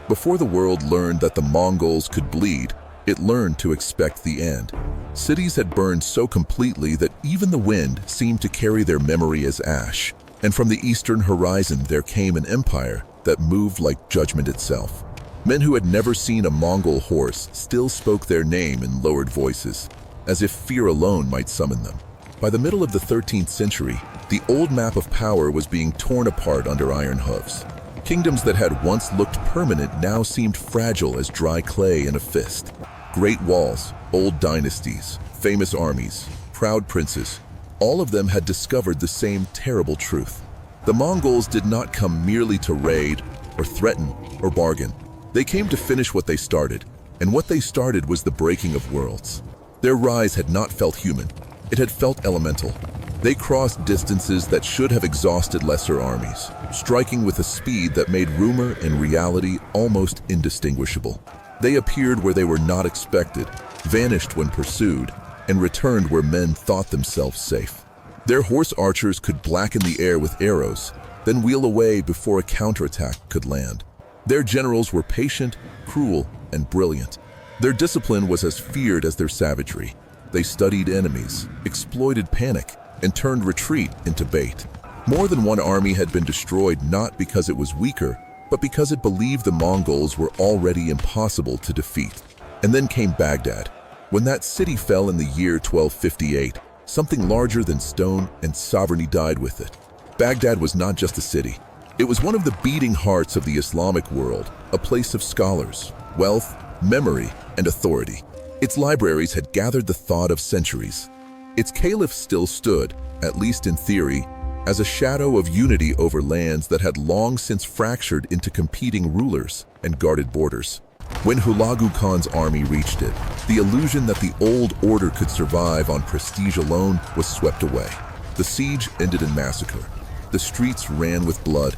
Before the world learned that the Mongols could bleed, it learned to expect the end. Cities had burned so completely that even the wind seemed to carry their memory as ash. And from the eastern horizon there came an empire that moved like judgment itself. Men who had never seen a Mongol horse still spoke their name in lowered voices, as if fear alone might summon them. By the middle of the 13th century, the old map of power was being torn apart under iron hooves. Kingdoms that had once looked permanent now seemed fragile as dry clay in a fist. Great walls, old dynasties, famous armies, proud princes, all of them had discovered the same terrible truth. The Mongols did not come merely to raid, or threaten, or bargain. They came to finish what they started, and what they started was the breaking of worlds. Their rise had not felt human. It had felt elemental. They crossed distances that should have exhausted lesser armies, striking with a speed that made rumor and reality almost indistinguishable. They appeared where they were not expected, vanished when pursued, and returned where men thought themselves safe. Their horse archers could blacken the air with arrows, then wheel away before a counterattack could land. Their generals were patient, cruel, and brilliant. Their discipline was as feared as their savagery. They studied enemies, exploited panic, and turned retreat into bait. More than one army had been destroyed not because it was weaker, but because it believed the Mongols were already impossible to defeat. And then came Baghdad. When that city fell in the year 1258, something larger than stone and sovereignty died with it. Baghdad was not just a city. It was one of the beating hearts of the Islamic world, a place of scholars, wealth, memory, and authority. Its libraries had gathered the thought of centuries. Its caliph still stood, at least in theory, as a shadow of unity over lands that had long since fractured into competing rulers and guarded borders. When Hulagu Khan's army reached it, the illusion that the old order could survive on prestige alone was swept away. The siege ended in massacre. The streets ran with blood.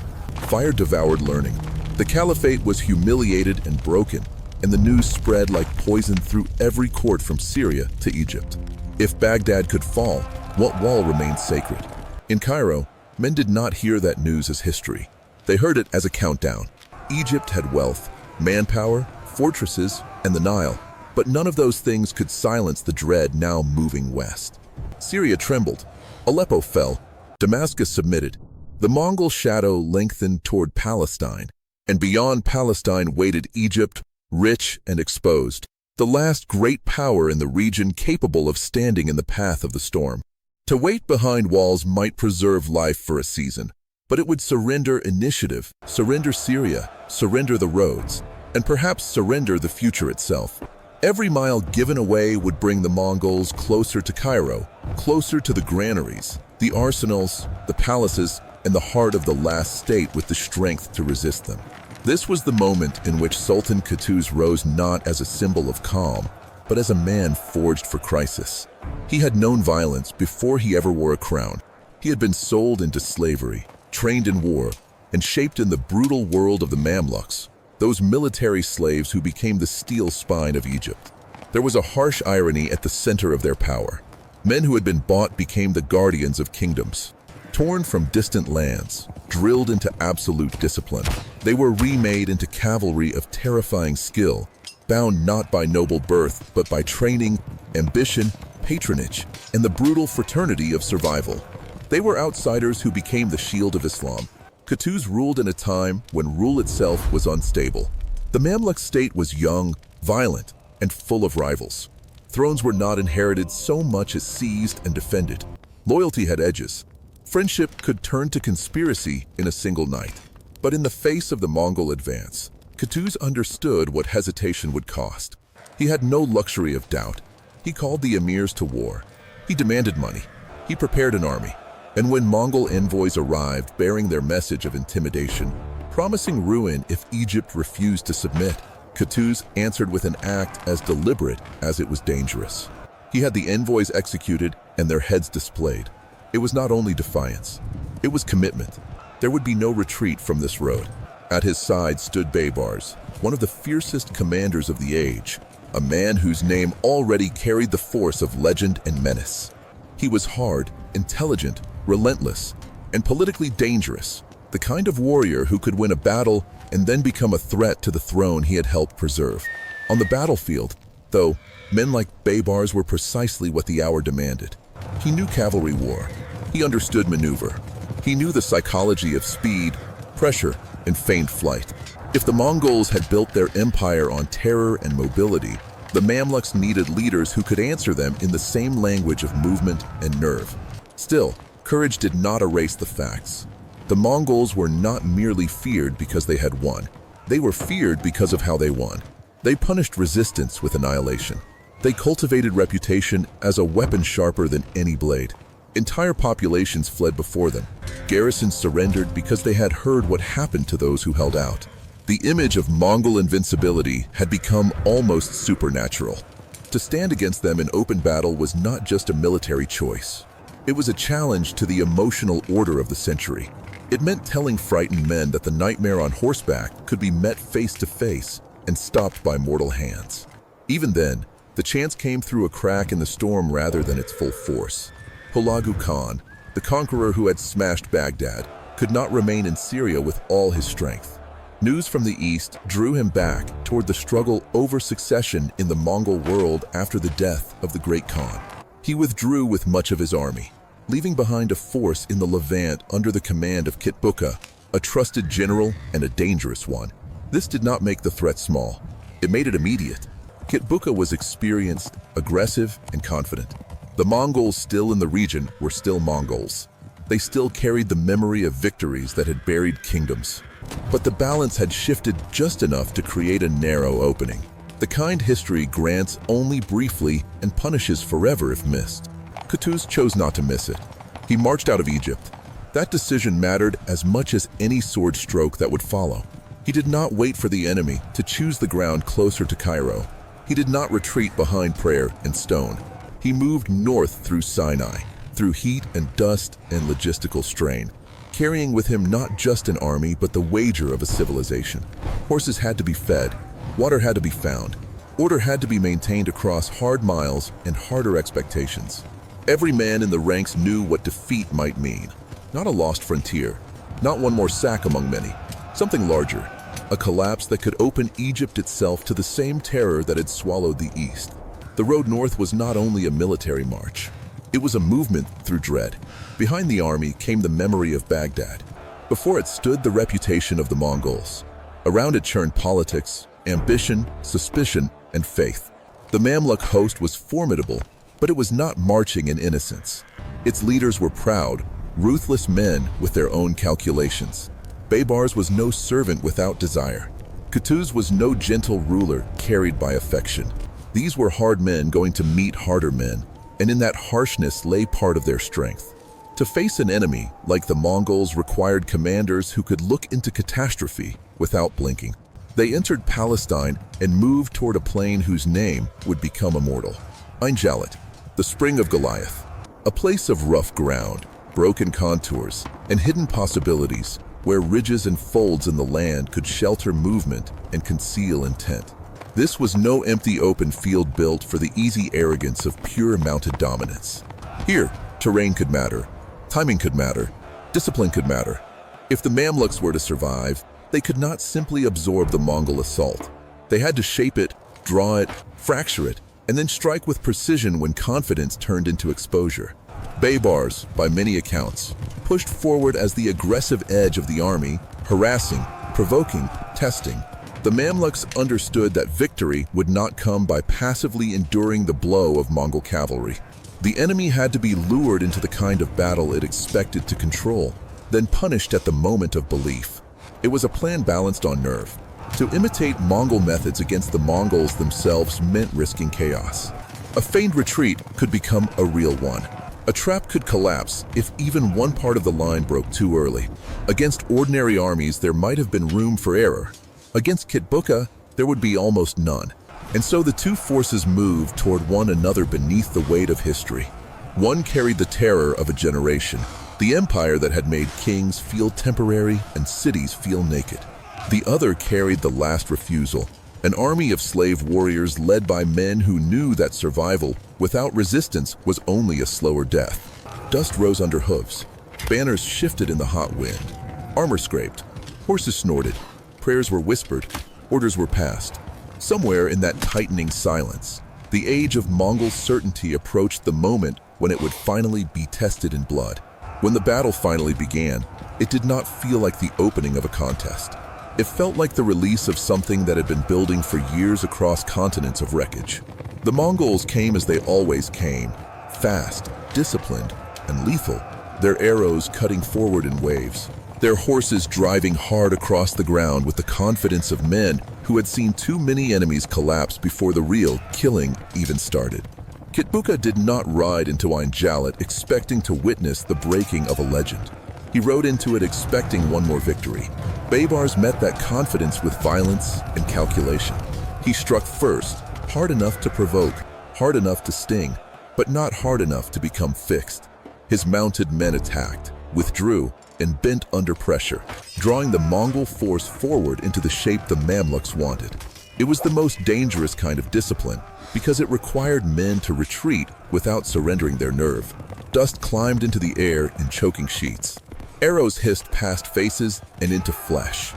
Fire devoured learning. The caliphate was humiliated and broken, and the news spread like poison through every court from Syria to Egypt. If Baghdad could fall, what wall remained sacred? In Cairo, men did not hear that news as history. They heard it as a countdown. Egypt had wealth, manpower, fortresses, and the Nile, but none of those things could silence the dread now moving west. Syria trembled. Aleppo fell. Damascus submitted. The Mongol shadow lengthened toward Palestine, and beyond Palestine waited Egypt, rich and exposed, the last great power in the region capable of standing in the path of the storm. To wait behind walls might preserve life for a season, but it would surrender initiative, surrender Syria, surrender the roads, and perhaps surrender the future itself. Every mile given away would bring the Mongols closer to Cairo, closer to the granaries, the arsenals, the palaces, and the heart of the last state with the strength to resist them. This was the moment in which Sultan Qutuz rose not as a symbol of calm, but as a man forged for crisis. He had known violence before he ever wore a crown. He had been sold into slavery, trained in war, and shaped in the brutal world of the Mamluks, those military slaves who became the steel spine of Egypt. There was a harsh irony at the center of their power. Men who had been bought became the guardians of kingdoms. Torn from distant lands, drilled into absolute discipline, they were remade into cavalry of terrifying skill, bound not by noble birth, but by training, ambition, patronage, and the brutal fraternity of survival. They were outsiders who became the shield of Islam. Qutuz ruled in a time when rule itself was unstable. The Mamluk state was young, violent, and full of rivals. Thrones were not inherited so much as seized and defended. Loyalty had edges. Friendship could turn to conspiracy in a single night. But in the face of the Mongol advance, Qutuz understood what hesitation would cost. He had no luxury of doubt. He called the emirs to war. He demanded money. He prepared an army. And when Mongol envoys arrived bearing their message of intimidation, promising ruin if Egypt refused to submit, Qutuz answered with an act as deliberate as it was dangerous. He had the envoys executed and their heads displayed. It was not only defiance, it was commitment. There would be no retreat from this road. At his side stood Baibars, one of the fiercest commanders of the age, a man whose name already carried the force of legend and menace. He was hard, intelligent, relentless, and politically dangerous, the kind of warrior who could win a battle and then become a threat to the throne he had helped preserve. On the battlefield, though, men like Baibars were precisely what the hour demanded. He knew cavalry war. He understood maneuver. He knew the psychology of speed, pressure, and feigned flight. If the Mongols had built their empire on terror and mobility, the Mamluks needed leaders who could answer them in the same language of movement and nerve. Still, courage did not erase the facts. The Mongols were not merely feared because they had won. They were feared because of how they won. They punished resistance with annihilation. They cultivated reputation as a weapon sharper than any blade. Entire populations fled before them. Garrisons surrendered because they had heard what happened to those who held out. The image of Mongol invincibility had become almost supernatural. To stand against them in open battle was not just a military choice. It was a challenge to the emotional order of the century. It meant telling frightened men that the nightmare on horseback could be met face to face and stopped by mortal hands. Even then, the chance came through a crack in the storm rather than its full force. Hulagu Khan, the conqueror who had smashed Baghdad, could not remain in Syria with all his strength. News from the east drew him back toward the struggle over succession in the Mongol world after the death of the great Khan. He withdrew with much of his army, leaving behind a force in the Levant under the command of Kitbuka, a trusted general and a dangerous one. This did not make the threat small. It made it immediate. Kitbuka was experienced, aggressive, and confident. The Mongols still in the region were still Mongols. They still carried the memory of victories that had buried kingdoms. But the balance had shifted just enough to create a narrow opening. The kind history grants only briefly and punishes forever if missed. Qutuz chose not to miss it. He marched out of Egypt. That decision mattered as much as any sword stroke that would follow. He did not wait for the enemy to choose the ground closer to Cairo. He did not retreat behind prayer and stone. He moved north through Sinai, through heat and dust and logistical strain, carrying with him not just an army but the wager of a civilization. Horses had to be fed, water had to be found, order had to be maintained across hard miles and harder expectations. Every man in the ranks knew what defeat might mean. Not a lost frontier, not one more sack among many, something larger, a collapse that could open Egypt itself to the same terror that had swallowed the East. The road north was not only a military march, it was a movement through dread. Behind the army came the memory of Baghdad. Before it stood the reputation of the Mongols. Around it churned politics, ambition, suspicion, and faith. The Mamluk host was formidable, but it was not marching in innocence. Its leaders were proud, ruthless men with their own calculations. Baibars was no servant without desire. Qutuz was no gentle ruler carried by affection. These were hard men going to meet harder men, and in that harshness lay part of their strength. To face an enemy like the Mongols required commanders who could look into catastrophe without blinking. They entered Palestine and moved toward a plain whose name would become immortal. Jalut, the spring of Goliath, a place of rough ground, broken contours, and hidden possibilities where ridges and folds in the land could shelter movement and conceal intent. This was no empty open field built for the easy arrogance of pure mounted dominance. Here, terrain could matter, timing could matter, discipline could matter. If the Mamluks were to survive, they could not simply absorb the Mongol assault. They had to shape it, draw it, fracture it, and then strike with precision when confidence turned into exposure. Baibars, by many accounts, pushed forward as the aggressive edge of the army, harassing, provoking, testing. The Mamluks understood that victory would not come by passively enduring the blow of Mongol cavalry. The enemy had to be lured into the kind of battle it expected to control, then punished at the moment of belief. It was a plan balanced on nerve. To imitate Mongol methods against the Mongols themselves meant risking chaos. A feigned retreat could become a real one. A trap could collapse if even one part of the line broke too early. Against ordinary armies, there might have been room for error. Against Kitbuka, there would be almost none. And so the two forces moved toward one another beneath the weight of history. One carried the terror of a generation, the empire that had made kings feel temporary and cities feel naked. The other carried the last refusal, an army of slave warriors led by men who knew that survival without resistance was only a slower death. Dust rose under hooves. Banners shifted in the hot wind. Armor scraped, horses snorted, prayers were whispered, orders were passed. Somewhere in that tightening silence, the age of Mongol certainty approached the moment when it would finally be tested in blood. When the battle finally began, it did not feel like the opening of a contest. It felt like the release of something that had been building for years across continents of wreckage. The Mongols came as they always came, fast, disciplined, and lethal, their arrows cutting forward in waves, their horses driving hard across the ground with the confidence of men who had seen too many enemies collapse before the real killing even started. Kitbuka did not ride into Jalut expecting to witness the breaking of a legend. He rode into it expecting one more victory. Baibars met that confidence with violence and calculation. He struck first, hard enough to provoke, hard enough to sting, but not hard enough to become fixed. His mounted men attacked, withdrew, and bent under pressure, drawing the Mongol force forward into the shape the Mamluks wanted. It was the most dangerous kind of discipline because it required men to retreat without surrendering their nerve. Dust climbed into the air in choking sheets. Arrows hissed past faces and into flesh.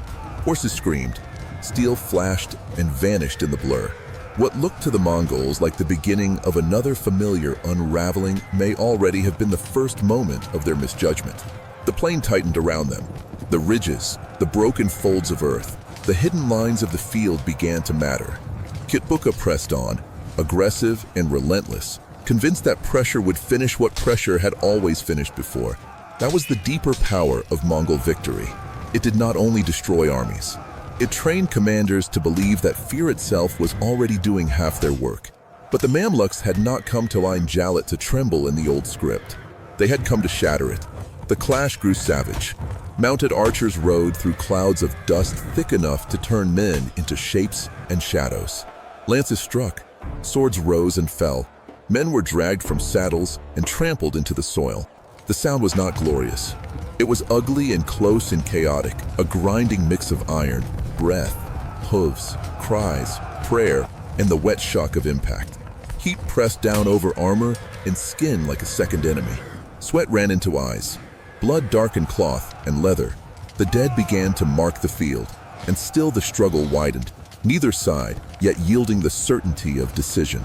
Horses screamed. Steel flashed and vanished in the blur. What looked to the Mongols like the beginning of another familiar unraveling may already have been the first moment of their misjudgment. The plain tightened around them. The ridges, the broken folds of earth, the hidden lines of the field began to matter. Kitbuka pressed on, aggressive and relentless, convinced that pressure would finish what pressure had always finished before. That was the deeper power of Mongol victory. It did not only destroy armies. It trained commanders to believe that fear itself was already doing half their work. But the Mamluks had not come to Jalut to tremble in the old script. They had come to shatter it. The clash grew savage. Mounted archers rode through clouds of dust thick enough to turn men into shapes and shadows. Lances struck. Swords rose and fell. Men were dragged from saddles and trampled into the soil. The sound was not glorious. It was ugly and close and chaotic, a grinding mix of iron, breath, hooves, cries, prayer, and the wet shock of impact. Heat pressed down over armor and skin like a second enemy. Sweat ran into eyes. Blood darkened cloth and leather. The dead began to mark the field, and still the struggle widened, neither side yet yielding the certainty of decision.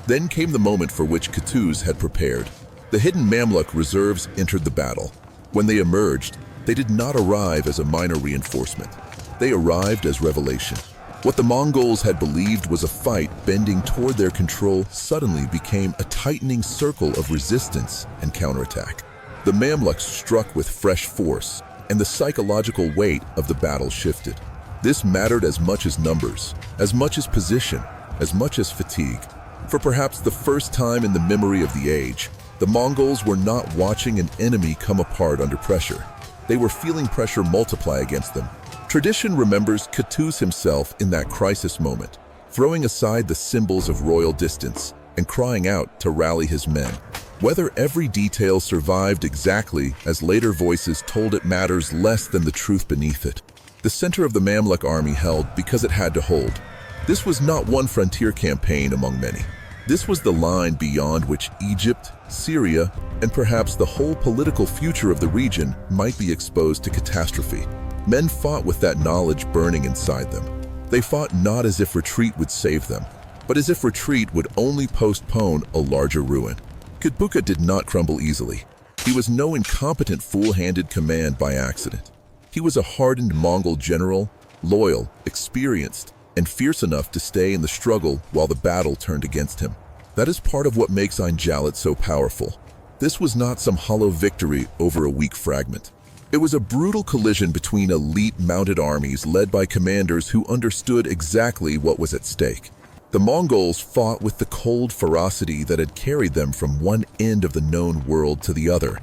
Then came the moment for which Qutuz had prepared. The hidden Mamluk reserves entered the battle. When they emerged, they did not arrive as a minor reinforcement. They arrived as revelation. What the Mongols had believed was a fight bending toward their control suddenly became a tightening circle of resistance and counterattack. The Mamluks struck with fresh force, and the psychological weight of the battle shifted. This mattered as much as numbers, as much as position, as much as fatigue. For perhaps the first time in the memory of the age, the Mongols were not watching an enemy come apart under pressure. They were feeling pressure multiply against them. Tradition remembers Qutuz himself in that crisis moment, throwing aside the symbols of royal distance and crying out to rally his men. Whether every detail survived exactly as later voices told it matters less than the truth beneath it. The center of the Mamluk army held because it had to hold. This was not one frontier campaign among many. This was the line beyond which Egypt, Syria, and perhaps the whole political future of the region might be exposed to catastrophe. Men fought with that knowledge burning inside them. They fought not as if retreat would save them, but as if retreat would only postpone a larger ruin. Kitbuka did not crumble easily. He was no incompetent fool-handed command by accident. He was a hardened Mongol general, loyal, experienced, and fierce enough to stay in the struggle while the battle turned against him. That is part of what makes Jalut so powerful. This was not some hollow victory over a weak fragment. It was a brutal collision between elite mounted armies led by commanders who understood exactly what was at stake. The Mongols fought with the cold ferocity that had carried them from one end of the known world to the other.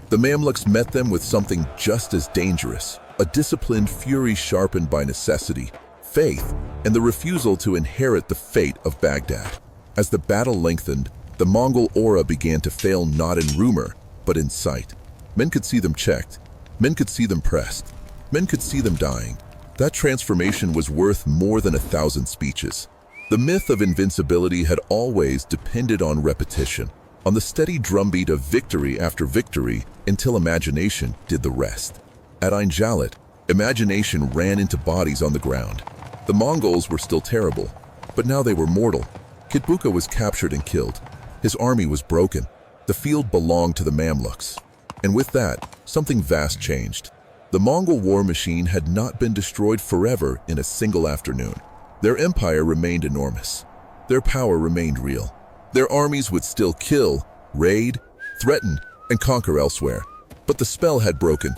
The Mamluks met them with something just as dangerous, a disciplined fury sharpened by necessity, faith, and the refusal to inherit the fate of Baghdad. As the battle lengthened, the Mongol aura began to fail not in rumor, but in sight. Men could see them checked. Men could see them pressed. Men could see them dying. That transformation was worth more than 1,000 speeches. The myth of invincibility had always depended on repetition, on the steady drumbeat of victory after victory until imagination did the rest. At Ain Jalut, imagination ran into bodies on the ground. The Mongols were still terrible, but now they were mortal. Kitbuka was captured and killed. His army was broken. The field belonged to the Mamluks. And with that, something vast changed. The Mongol war machine had not been destroyed forever in a single afternoon. Their empire remained enormous. Their power remained real. Their armies would still kill, raid, threaten, and conquer elsewhere. But the spell had broken.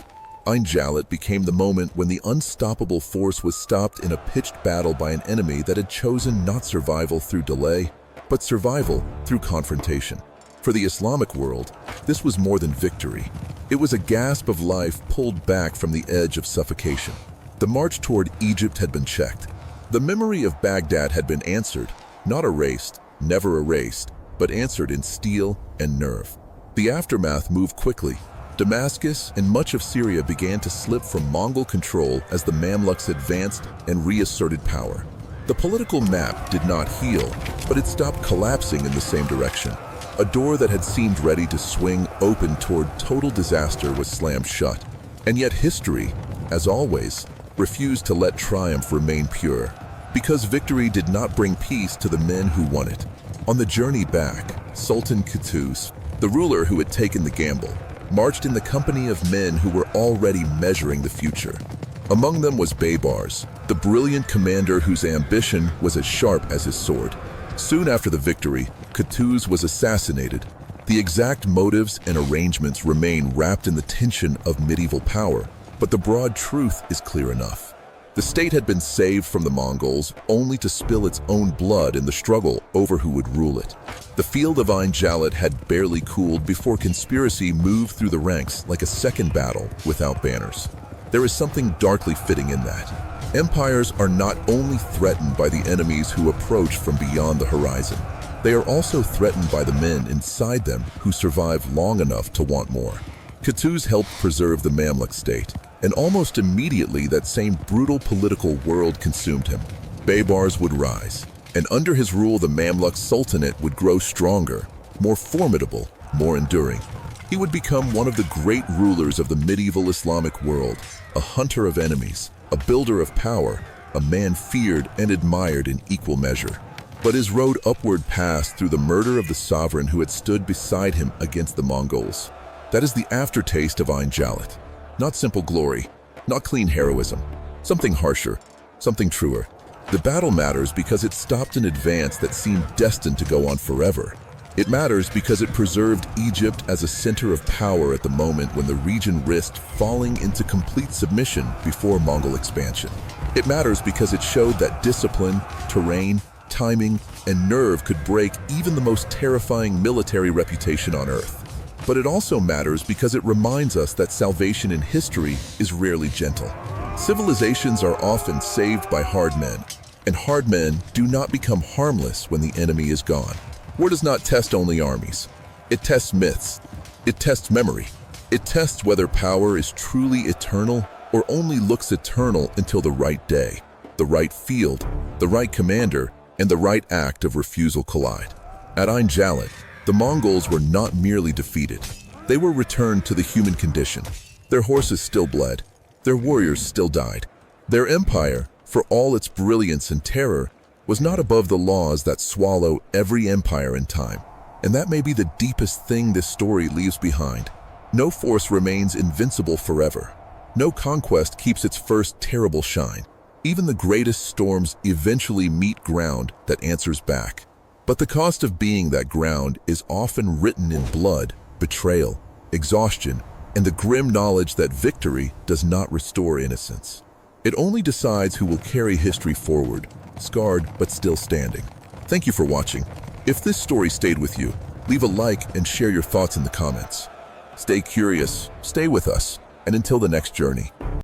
Ain Jalut became the moment when the unstoppable force was stopped in a pitched battle by an enemy that had chosen not survival through delay, but survival through confrontation. For the Islamic world, this was more than victory. It was a gasp of life pulled back from the edge of suffocation. The march toward Egypt had been checked. The memory of Baghdad had been answered, not erased, never erased, but answered in steel and nerve. The aftermath moved quickly. Damascus and much of Syria began to slip from Mongol control as the Mamluks advanced and reasserted power. The political map did not heal, but it stopped collapsing in the same direction. A door that had seemed ready to swing open toward total disaster was slammed shut. And yet history, as always, refused to let triumph remain pure, because victory did not bring peace to the men who won it. On the journey back, Sultan Qutuz, the ruler who had taken the gamble, marched in the company of men who were already measuring the future. Among them was Baibars, the brilliant commander whose ambition was as sharp as his sword. Soon after the victory, Qutuz was assassinated. The exact motives and arrangements remain wrapped in the tension of medieval power, but the broad truth is clear enough. The state had been saved from the Mongols only to spill its own blood in the struggle over who would rule it. The field of Ain Jalut had barely cooled before conspiracy moved through the ranks like a second battle without banners. There is something darkly fitting in that. Empires are not only threatened by the enemies who approach from beyond the horizon, they are also threatened by the men inside them who survive long enough to want more. Qutuz helped preserve the Mamluk state, and almost immediately that same brutal political world consumed him. Baibars would rise, and under his rule the Mamluk Sultanate would grow stronger, more formidable, more enduring. He would become one of the great rulers of the medieval Islamic world, a hunter of enemies, a builder of power, a man feared and admired in equal measure. But his road upward passed through the murder of the sovereign who had stood beside him against the Mongols. That is the aftertaste of Ain Jalut. Not simple glory, not clean heroism, something harsher, something truer. The battle matters because it stopped an advance that seemed destined to go on forever. It matters because it preserved Egypt as a center of power at the moment when the region risked falling into complete submission before Mongol expansion. It matters because it showed that discipline, terrain, timing, and nerve could break even the most terrifying military reputation on earth. But it also matters because it reminds us that salvation in history is rarely gentle. Civilizations are often saved by hard men, and hard men do not become harmless when the enemy is gone. War does not test only armies. It tests myths. It tests memory. It tests whether power is truly eternal or only looks eternal until the right day, the right field, the right commander, and the right act of refusal collide. At Ain Jalut, the Mongols were not merely defeated. They were returned to the human condition. Their horses still bled. Their warriors still died. Their empire, for all its brilliance and terror, was not above the laws that swallow every empire in time. And that may be the deepest thing this story leaves behind. No force remains invincible forever. No conquest keeps its first terrible shine. Even the greatest storms eventually meet ground that answers back. But the cost of being that ground is often written in blood, betrayal, exhaustion, and the grim knowledge that victory does not restore innocence. It only decides who will carry history forward, scarred but still standing. Thank you for watching. If this story stayed with you, leave a like and share your thoughts in the comments. Stay curious, stay with us, and until the next journey.